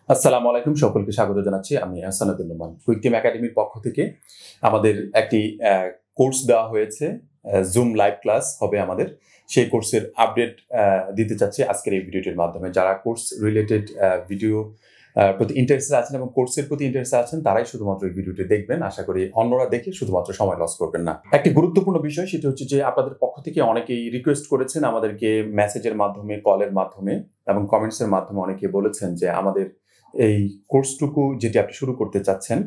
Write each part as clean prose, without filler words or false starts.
আসসালামু আলাইকুম, সকলকে স্বাগত জানাচ্ছি। আমি আহসান উদ্দিন নোমান। কুইকটিম একাডেমির পক্ষ থেকে আমাদের একটি কোর্স দেওয়া হয়েছে, জুম লাইভ ক্লাস হবে আমাদের। সেই কোর্সের আপডেট দিতে চাচ্ছি আজকের এই ভিডিওটির মাধ্যমে। যারা কোর্স রিলেটেড ভিডিও প্রতি ইন্টারেস্টেড আছেন এবং কোর্সের প্রতি ইন্টারেস্টেড আছেন তারাই শুধুমাত্র এই ভিডিওটি দেখবেন। আশা করি অন্যরা দেখে শুধুমাত্র সময় লস করবেন না। একটি গুরুত্বপূর্ণ বিষয় সেটি হচ্ছে যে আপনাদের পক্ষ থেকে অনেকেই রিকোয়েস্ট করেছেন আমাদেরকে মেসেজের মাধ্যমে, কলের মাধ্যমে এবং কমেন্টসের মাধ্যমে অনেকে বলেছেন যে আমাদের এই কোর্সটুকু যেটি আপনি শুরু করতে চাচ্ছেন,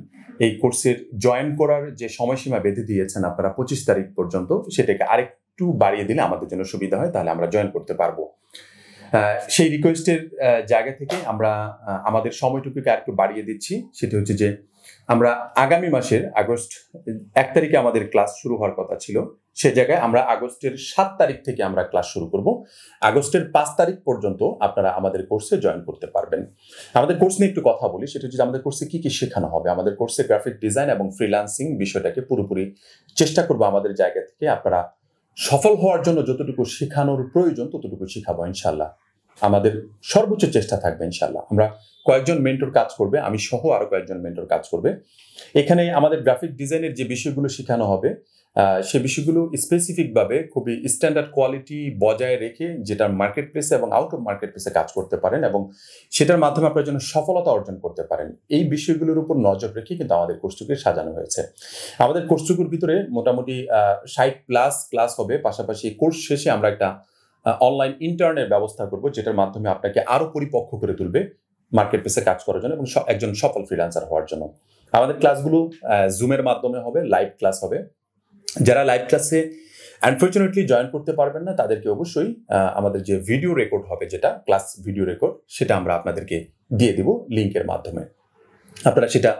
এই কোর্সের জয়েন করার যে সময়সীমা বেঁধে দিয়েছেন আপনারা 25 তারিখ পর্যন্ত, সেটাকে আরেকটু বাড়িয়ে দিলে আমাদের জন্য সুবিধা হয়, তাহলে আমরা জয়েন করতে পারবো। সেই রিকোয়েস্টের জায়গা থেকে আমরা আমাদের সময়টুকুকে আরেকটু বাড়িয়ে দিচ্ছি। সেটি হচ্ছে যে আমরা আগামী মাসের আগস্ট 1 তারিখে আমাদের ক্লাস শুরু হওয়ার কথা ছিল, সে জায়গায় আমরা আগস্টের 7 তারিখ থেকে আমরা ক্লাস শুরু করব। আগস্টের 5 তারিখ পর্যন্ত আপনারা আমাদের কোর্সে জয়েন করতে পারবেন। আমাদের কোর্স নিয়ে একটু কথা বলি। সেটা হচ্ছে আমাদের কোর্সে কি কি শেখানো হবে। আমাদের কোর্সে গ্রাফিক ডিজাইন এবং ফ্রিল্যান্সিং বিষয়টাকে পুরোপুরি চেষ্টা করবো আমাদের জায়গা থেকে আপনারা সফল হওয়ার জন্য যতটুকু শেখানোর প্রয়োজন ততটুকু শেখাবো ইনশাল্লাহ। আমাদের সর্বোচ্চ চেষ্টা থাকবে ইনশাল্লাহ। আমরা কয়েকজন মেন্টর কাজ করবে, আমি সহ আরো কয়েকজন মেন্টর কাজ করবে। এখানে আমাদের গ্রাফিক ডিজাইনের যে বিষয়গুলো শেখানো হবে সে বিষয়গুলো স্পেসিফিকভাবে খুবই স্ট্যান্ডার্ড কোয়ালিটি বজায় রেখে যেটা মার্কেট প্লেসে এবং আউট অফ মার্কেট প্লেসে কাজ করতে পারেন এবং সেটার মাধ্যমে আপনার জন্য সফলতা অর্জন করতে পারেন, এই বিষয়গুলোর উপর নজর রেখে কিন্তু আমাদের কোর্সটুকে সাজানো হয়েছে। আমাদের কোর্সটুকুর ভিতরে মোটামুটি 60+ ক্লাস হবে। পাশাপাশি কোর্স শেষে আমরা একটা অনলাইন ইন্টার্নের ব্যবস্থা করব, যেটার মাধ্যমে আপনাকে আরো পরিপক্ক করে তুলবে মার্কেট প্লেসে কাজ করার জন্য এবং একজন সফল ফ্রিল্যান্সার হওয়ার জন্য। আমাদের ক্লাসগুলো জুমের মাধ্যমে হবে, লাইভ ক্লাস হবে। যারা লাইভ ক্লাসে আনফরচুনেটলি জয়েন করতে পারবেন না তাদেরকে অবশ্যই আমাদের যে ভিডিও রেকর্ড হবে, যেটা ক্লাস ভিডিও রেকর্ড, সেটা আমরা আপনাদেরকে দিয়ে দিব লিঙ্কের মাধ্যমে। আপনারা সেটা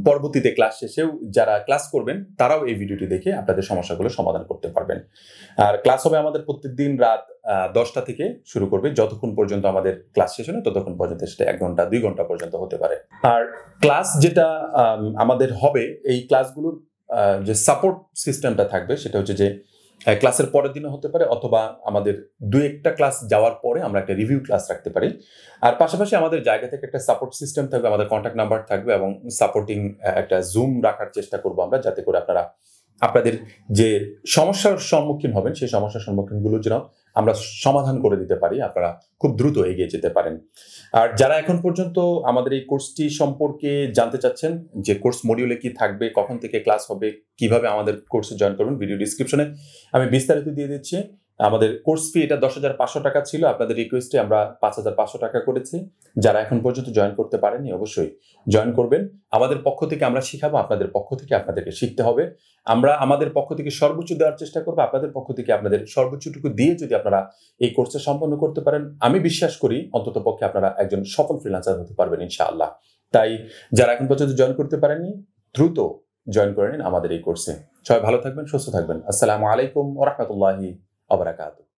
পরবর্তীতে ক্লাস শেষেও যারা ক্লাস করবেন তারাও এই ভিডিওটি দেখে আপনাদের সমস্যাগুলো সমাধান করতে পারবেন। আর ক্লাস হবে আমাদের প্রত্যেকদিন রাত 10টা থেকে শুরু করবে, যতক্ষণ পর্যন্ত আমাদের ক্লাস শেষ হয় না ততক্ষণ পর্যন্ত, সেটা 1 ঘন্টা 2 ঘন্টা পর্যন্ত হতে পারে। আর ক্লাস যেটা আমাদের হবে, এই ক্লাসগুলোর যে সাপোর্ট সিস্টেমটা থাকবে সেটা হচ্ছে যে ক্লাসের পরের দিনও হতে পারে, অথবা আমাদের 2-1টা ক্লাস যাওয়ার পরে আমরা একটা রিভিউ ক্লাস রাখতে পারি। আর পাশাপাশি আমাদের জায়গা থেকে একটা সাপোর্ট সিস্টেম থাকবে, আমাদের কন্ট্যাক্ট নাম্বার থাকবে এবং সাপোর্টিং একটা জুম রাখার চেষ্টা করবো আমরা, যাতে করে আপনারা আপনাদের যে সমস্যার সম্মুখীন হবেন সেই সমস্যার সম্মুখীনগুলো যেন আমরা সমাধান করে দিতে পারি, আপনারা খুব দ্রুত এগিয়ে যেতে পারেন। আর যারা এখন পর্যন্ত আমাদের এই কোর্সটি সম্পর্কে জানতে চাচ্ছেন, যে কোর্স মডিউলে কি থাকবে, কখন থেকে ক্লাস হবে, কিভাবে আমাদের কোর্সে জয়েন করবেন, ভিডিও ডিসক্রিপশনে আমি বিস্তারিত দিয়ে দিচ্ছি। আমাদের কোর্স ফি এটা 10,500 টাকা ছিল, আপনাদের রিকোয়েস্টে আমরা 5,500 টাকা করেছি। যারা এখন পর্যন্ত জয়েন করতে পারেননি অবশ্যই জয়েন করবেন। আমাদের পক্ষ থেকে আমরা শিখাবো, আপনাদের পক্ষ থেকে আপনাদেরকে শিখতে হবে। আমরা আমাদের পক্ষ থেকে সর্বোচ্চ দেওয়ার চেষ্টা করবো, আপনাদের পক্ষ থেকে আপনাদের সর্বোচ্চটুকু দিয়ে যদি আপনারা এই কোর্সে সম্পন্ন করতে পারেন, আমি বিশ্বাস করি অন্তত পক্ষে আপনারা একজন সফল ফ্রিল্যান্সার হতে পারবেন ইনশাআল্লাহ। তাই যারা এখন পর্যন্ত জয়েন করতে পারেননি দ্রুত জয়েন করে নিন আমাদের এই কোর্সে। সবাই ভালো থাকবেন, সুস্থ থাকবেন। আসসালামু আলাইকুম ওয়া রাহমাতুল্লাহি ওয়া বারাকাতুহু।